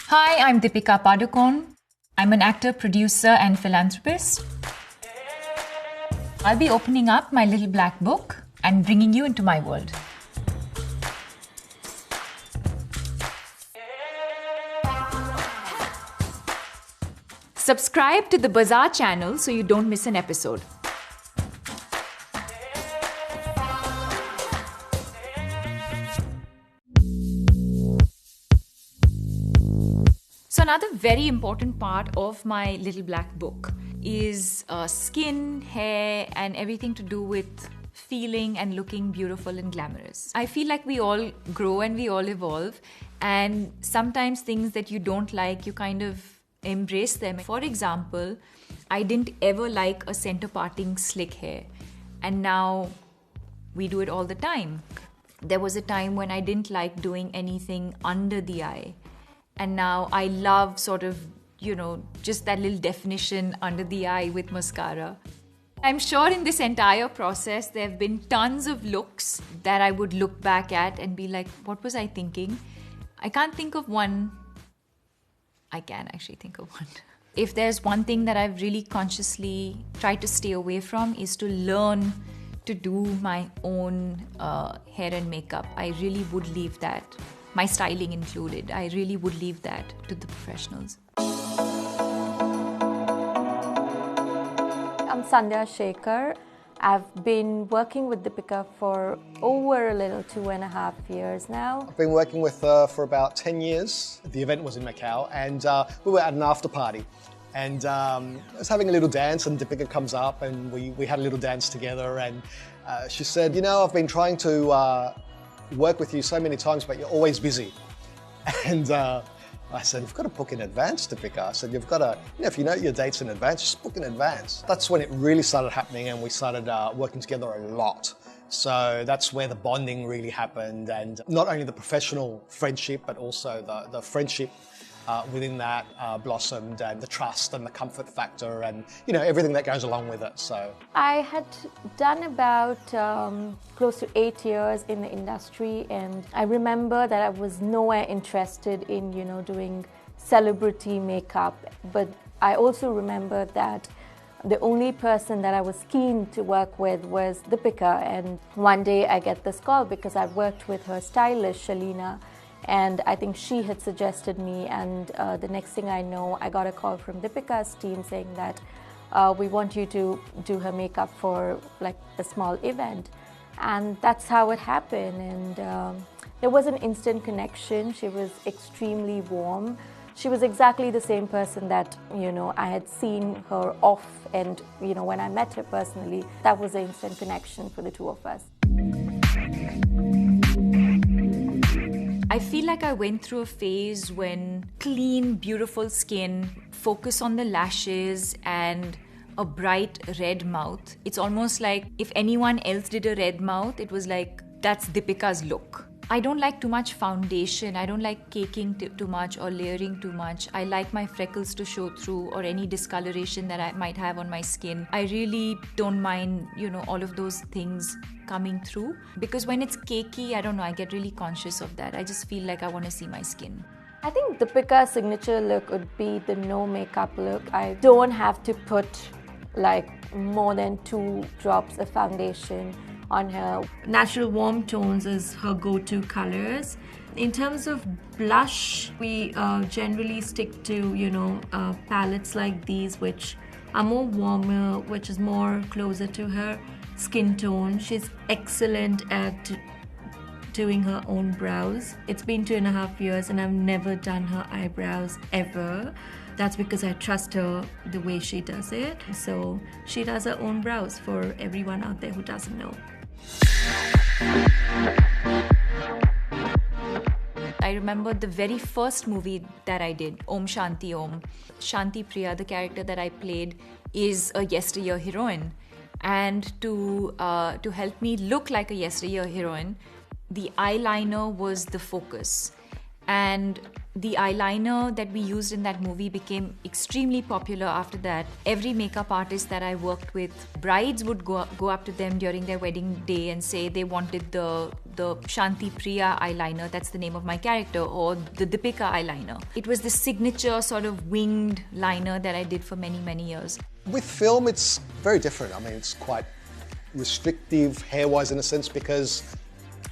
Hi, I'm Deepika Padukon. I'm an actor, producer, and philanthropist. I'll be opening up my little black book and bringing you into my world. Subscribe to the Bazaar channel so you don't miss an episode. So another very important part of my little black book is skin, hair, and everything to do with feeling and looking beautiful and glamorous. I feel like we all grow and we all evolve, and sometimes things that you don't like, you kind of embrace them. For example, I didn't ever like a center parting slick hair, and now we do it all the time. There was a time when I didn't like doing anything under the eye, and now I love sort of, just that little definition under the eye with mascara. I'm sure in this entire process, there have been tons of looks that I would look back at and be like, what was I thinking? I can't think of one. I can actually think of one. If there's one thing that I've really consciously tried to stay away from is to learn to do my own hair and makeup. I really would leave that, my styling included, I really would leave that to the professionals. I'm Sandhya Shekhar. I've been working with Deepika for over a little 2.5 years now. I've been working with her for about 10 years. The event was in Macau, and we were at an after party. And I was having a little dance, and Deepika comes up, and we had a little dance together. And she said, I've been trying to work with you so many times, but you're always busy. And I said, you've got to book in advance, Deepika. I said, you've got to, if you know your dates in advance, just book in advance. That's when it really started happening, and we started working together a lot. So that's where the bonding really happened, and not only the professional friendship, but also the friendship within that blossomed, and the trust and the comfort factor, and everything that goes along with it. So I had done about close to 8 years in the industry, and I remember that I was nowhere interested in doing celebrity makeup, but I also remember that the only person that I was keen to work with was Deepika. And one day I get this call because I've worked with her stylist Shalina, and I think she had suggested me, and the next thing I know, I got a call from Deepika's team saying that we want you to do her makeup for like a small event. And that's how it happened, and there was an instant connection. She was extremely warm. She was exactly the same person that I had seen her off, and when I met her personally, that was an instant connection for the two of us. I feel like I went through a phase when clean, beautiful skin, focus on the lashes, and a bright red mouth. It's almost like if anyone else did a red mouth, it was like, that's Deepika's look. I don't like too much foundation. I don't like caking too much or layering too much. I like my freckles to show through, or any discoloration that I might have on my skin. I really don't mind, all of those things coming through, because when it's cakey, I don't know, I get really conscious of that. I just feel like I want to see my skin. I think Deepika's signature look would be the no makeup look. I don't have to put like more than 2 drops of foundation on her. Natural warm tones is her go-to colors. In terms of blush, we generally stick to palettes like these, which are more warmer, which is more closer to her skin tone. She's excellent at doing her own brows. It's been 2.5 years and I've never done her eyebrows ever. That's because I trust her the way she does it. So she does her own brows, for everyone out there who doesn't know. I remember the very first movie that I did, Om Shanti Om. Shanti Priya, the character that I played, is a yesteryear heroine. And to help me look like a yesteryear heroine, the eyeliner was the focus. And the eyeliner that we used in that movie became extremely popular after that. Every makeup artist that I worked with, brides would go up to them during their wedding day and say they wanted the Shanti Priya eyeliner, that's the name of my character, or the Deepika eyeliner. It was the signature sort of winged liner that I did for many, many years. With film, it's very different. I mean, it's quite restrictive hair-wise in a sense because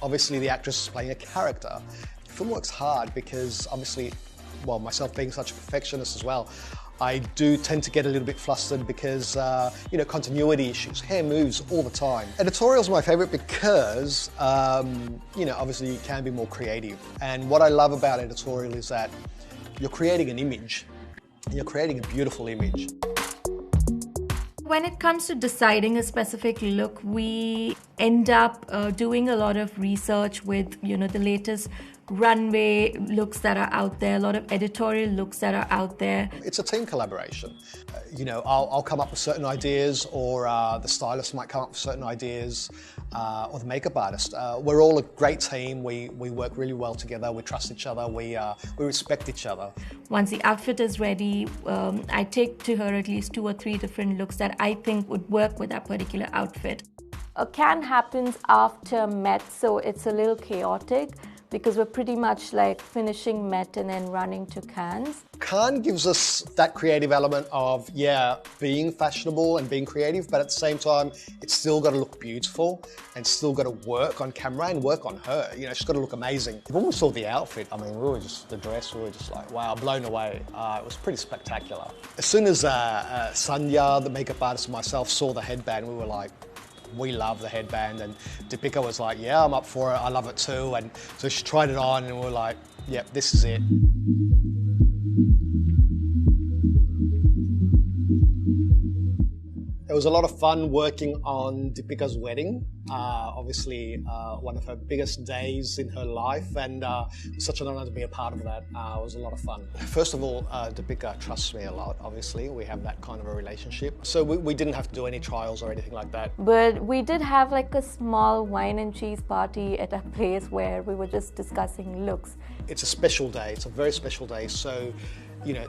obviously the actress is playing a character. Film works hard because obviously, well, myself being such a perfectionist as well, I do tend to get a little bit flustered because, continuity issues. Hair moves all the time. Editorials are my favourite because, obviously you can be more creative. And what I love about editorial is that you're creating an image. And you're creating a beautiful image. When it comes to deciding a specific look, we end up doing a lot of research with, the latest runway looks that are out there, a lot of editorial looks that are out there. It's a team collaboration. I'll come up with certain ideas, or the stylist might come up with certain ideas, or the makeup artist. We're all a great team. We work really well together. We trust each other. We respect each other. Once the outfit is ready, I take to her at least 2 or 3 different looks that I think would work with that particular outfit. A can happens after Met, so it's a little chaotic, because we're pretty much like finishing Met and then running to Cannes. Cannes gives us that creative element of, being fashionable and being creative, but at the same time, it's still got to look beautiful and still got to work on camera and work on her. She's got to look amazing. When we saw the outfit, I mean, the dress, we were just like, wow, blown away. It was pretty spectacular. As soon as Sanya, the makeup artist, and myself saw the headband, we were like, we love the headband, and Deepika was like, yeah, I'm up for it, I love it too. And so she tried it on and we were like, yep, this is it. It was a lot of fun working on Deepika's wedding. Obviously, one of her biggest days in her life, and it was such an honour to be a part of that. It was a lot of fun. First of all, Deepika trusts me a lot, obviously. We have that kind of a relationship. So we didn't have to do any trials or anything like that. But we did have like a small wine and cheese party at a place where we were just discussing looks. It's a special day. It's a very special day. So,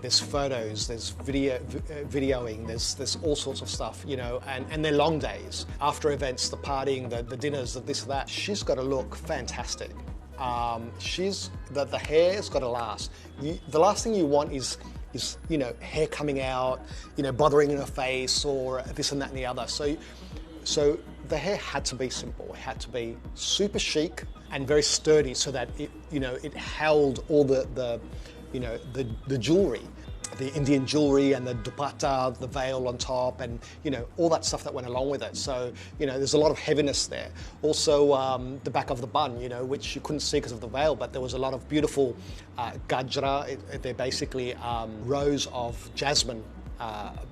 there's photos, there's videoing, there's all sorts of stuff, and they're long days. After events, the partying, the dinners, the this, that. She's got to look fantastic. The hair's got to last. The last thing you want is hair coming out, bothering in her face, or this and that and the other. So the hair had to be simple. It had to be super chic and very sturdy, so that it held all the jewellery, the Indian jewellery and the dupatta, the veil on top, and all that stuff that went along with it. So there's a lot of heaviness there. Also the back of the bun, which you couldn't see because of the veil, but there was a lot of beautiful gajra. They're basically rows of jasmine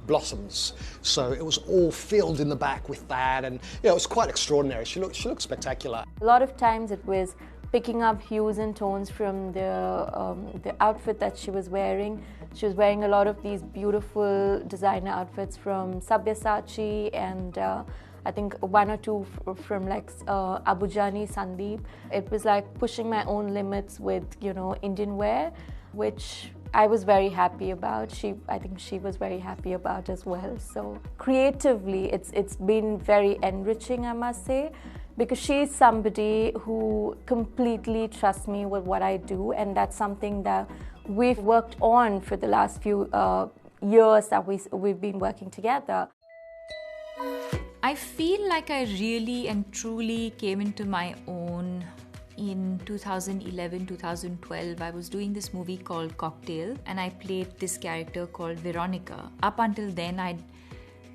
blossoms. So it was all filled in the back with that, and it was quite extraordinary. She looked spectacular. A lot of times it was picking up hues and tones from the outfit that she was wearing. She was wearing a lot of these beautiful designer outfits from Sabyasachi, and I think 1 or 2 from like Abujani Sandeep. It was like pushing my own limits with Indian wear, which I was very happy about. I think she was very happy about as well. So creatively, it's been very enriching, I must say, because she's somebody who completely trusts me with what I do, and that's something that we've worked on for the last few years that we've been working together. I feel like I really and truly came into my own in 2011, 2012. I was doing this movie called Cocktail, and I played this character called Veronica. Up until then, I'd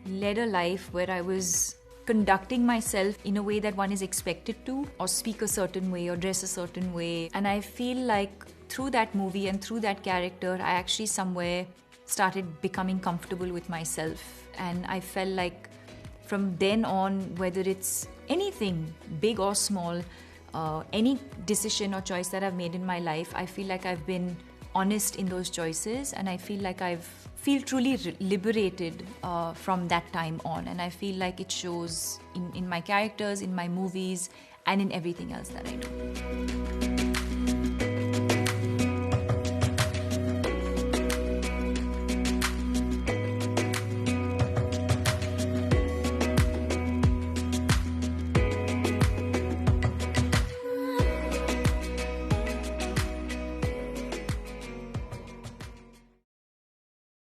led a life where I was conducting myself in a way that one is expected to, or speak a certain way, or dress a certain way. And I feel like through that movie and through that character, I actually somewhere started becoming comfortable with myself. And I felt like from then on, whether it's anything, big or small, any decision or choice that I've made in my life, I feel like I've been honest in those choices, and I feel like feel truly liberated from that time on, and I feel like it shows in my characters, in my movies, and in everything else that I do.